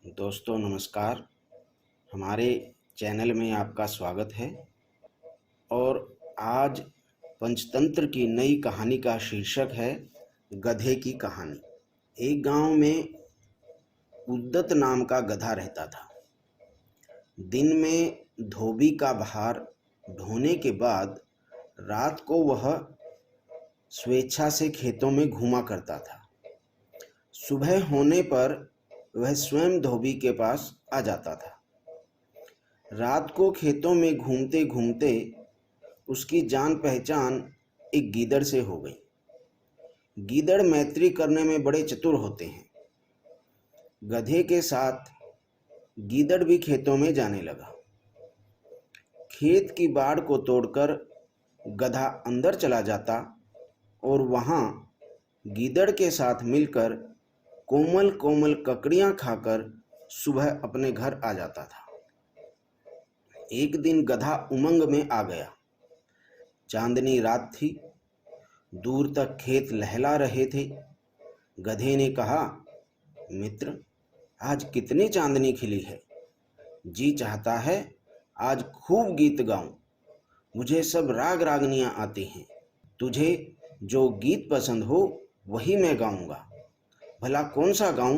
दोस्तों नमस्कार। हमारे चैनल में आपका स्वागत है। और आज पंचतंत्र की नई कहानी का शीर्षक है गधे की कहानी। एक गांव में उद्दत नाम का गधा रहता था। दिन में धोबी का भार ढोने के बाद रात को वह स्वेच्छा से खेतों में घूमा करता था। सुबह होने पर वह स्वयं धोबी के पास आ जाता था। रात को खेतों में घूमते घूमते उसकी जान पहचान एक गीदड़ से हो गई। गीदड़ मैत्री करने में बड़े चतुर होते हैं। गधे के साथ गीदड़ भी खेतों में जाने लगा। खेत की बाड़ को तोड़कर गधा अंदर चला जाता और वहां गीदड़ के साथ मिलकर कोमल कोमल ककड़ियां खाकर सुबह अपने घर आ जाता था। एक दिन गधा उमंग में आ गया। चांदनी रात थी। दूर तक खेत लहला रहे थे। गधे ने कहा, मित्र, आज कितनी चांदनी खिली है। जी चाहता है आज खूब गीत गाऊं। मुझे सब राग रागनियां आती हैं। तुझे जो गीत पसंद हो वही मैं गाऊंगा। भला कौन सा गाऊं,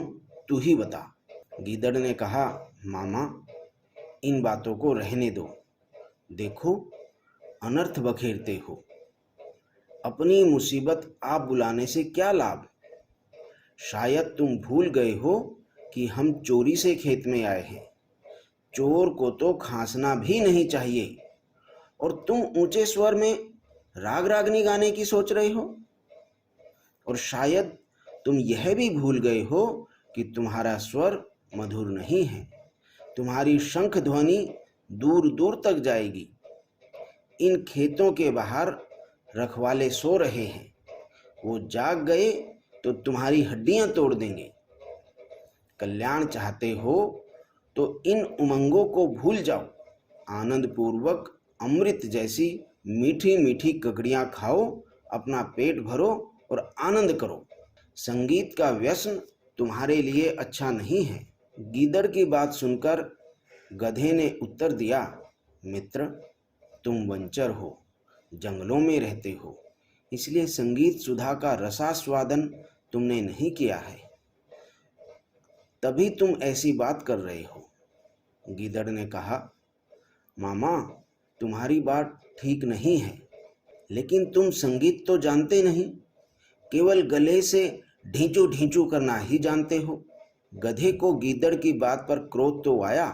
तू ही बता। गीदड़ ने कहा, मामा, इन बातों को रहने दो। देखो, अनर्थ बखेरते हो। अपनी मुसीबत आप बुलाने से क्या लाभ। शायद तुम भूल गए हो कि हम चोरी से खेत में आए हैं। चोर को तो खांसना भी नहीं चाहिए, और तुम ऊंचे स्वर में राग रागनी गाने की सोच रहे हो। और शायद तुम यह भी भूल गए हो कि तुम्हारा स्वर मधुर नहीं है। तुम्हारी शंख ध्वनि दूर दूर तक जाएगी। इन खेतों के बाहर रखवाले सो रहे हैं। वो जाग गए तो तुम्हारी हड्डियां तोड़ देंगे। कल्याण चाहते हो तो इन उमंगों को भूल जाओ। आनंद पूर्वक अमृत जैसी मीठी मीठी ककड़ियां खाओ, अपना पेट भरो और आनंद करो। संगीत का व्यसन तुम्हारे लिए अच्छा नहीं है। गीदड़ की बात सुनकर गधे ने उत्तर दिया, मित्र, तुम वंचर हो, जंगलों में रहते हो, इसलिए संगीत सुधा का रसास्वादन तुमने नहीं किया है, तभी तुम ऐसी बात कर रहे हो। गीदड़ ने कहा, मामा, तुम्हारी बात ठीक नहीं है, लेकिन तुम संगीत तो जानते नहीं, केवल गले से ढींचू ढींचू करना ही जानते हो। गधे को गीदड़ की बात पर क्रोध तो आया,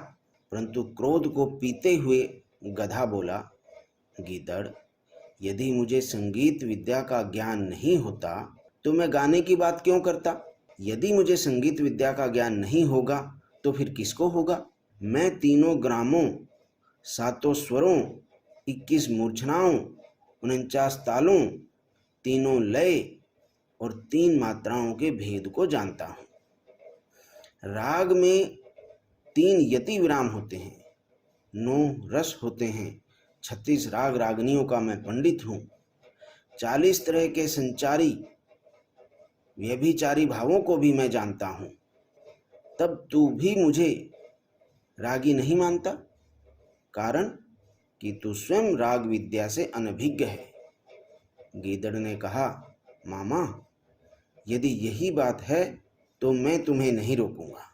परंतु क्रोध को पीते हुए गधा बोला, गीदड़, यदि मुझे संगीत विद्या का ज्ञान नहीं होता तो मैं गाने की बात क्यों करता। यदि मुझे संगीत विद्या का ज्ञान नहीं होगा तो फिर किसको होगा। मैं तीनों ग्रामों, सातों स्वरों, 21 मूर्छनाओं, 49 तालों, तीनों लय और 3 मात्राओं के भेद को जानता हूँ। राग में 3 यति विराम होते हैं, 9 रस होते हैं, 36 राग रागनियों का मैं पंडित हूँ, 40 तरह के संचारी व्यभिचारी भावों को भी मैं जानता हूँ। तब तू भी मुझे रागी नहीं मानता, कारण कि तू स्वयं राग विद्या से अनभिज्ञ है। गीदड़ ने कहा, मामा, यदि यही बात है तो मैं तुम्हें नहीं रोकूंगा।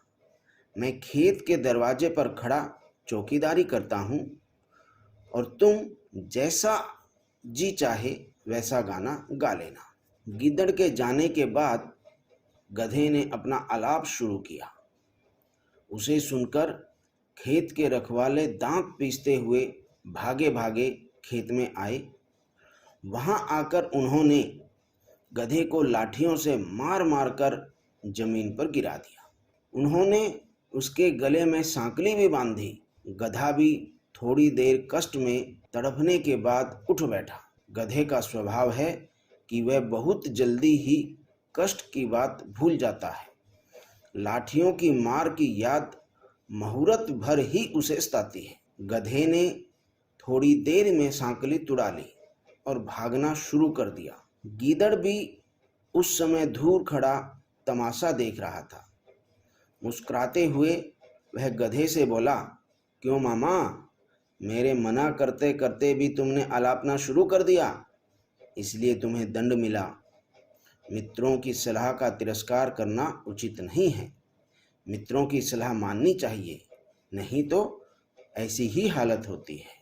मैं खेत के दरवाजे पर खड़ा चौकीदारी करता हूँ और तुम जैसा जी चाहे वैसा गाना गा लेना। गीदड़ के जाने के बाद गधे ने अपना आलाप शुरू किया। उसे सुनकर खेत के रखवाले दांत पीसते हुए भागे भागे खेत में आए। वहां आकर उन्होंने गधे को लाठियों से मार मार कर जमीन पर गिरा दिया। उन्होंने उसके गले में सांकली भी बांधी। गधा भी थोड़ी देर कष्ट में तड़पने के बाद उठ बैठा। गधे का स्वभाव है कि वह बहुत जल्दी ही कष्ट की बात भूल जाता है। लाठियों की मार की याद मुहूर्त भर ही उसे सताती है। गधे ने थोड़ी देर में सांकली तुड़ा ली और भागना शुरू कर दिया। गीदड़ भी उस समय दूर खड़ा तमाशा देख रहा था। मुस्कुराते हुए वह गधे से बोला, क्यों मामा, मेरे मना करते करते भी तुमने आलापना शुरू कर दिया, इसलिए तुम्हें दंड मिला। मित्रों की सलाह का तिरस्कार करना उचित नहीं है। मित्रों की सलाह माननी चाहिए, नहीं तो ऐसी ही हालत होती है।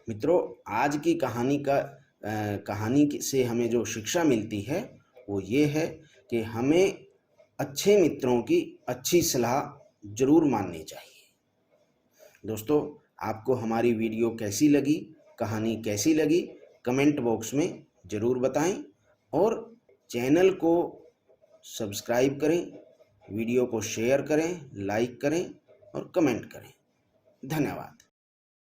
मित्रों, आज की कहानी से हमें जो शिक्षा मिलती है वो ये है कि हमें अच्छे मित्रों की अच्छी सलाह जरूर माननी चाहिए। दोस्तों, आपको हमारी वीडियो कैसी लगी, कहानी कैसी लगी, कमेंट बॉक्स में ज़रूर बताएं और चैनल को सब्सक्राइब करें, वीडियो को शेयर करें, लाइक करें और कमेंट करें। धन्यवाद।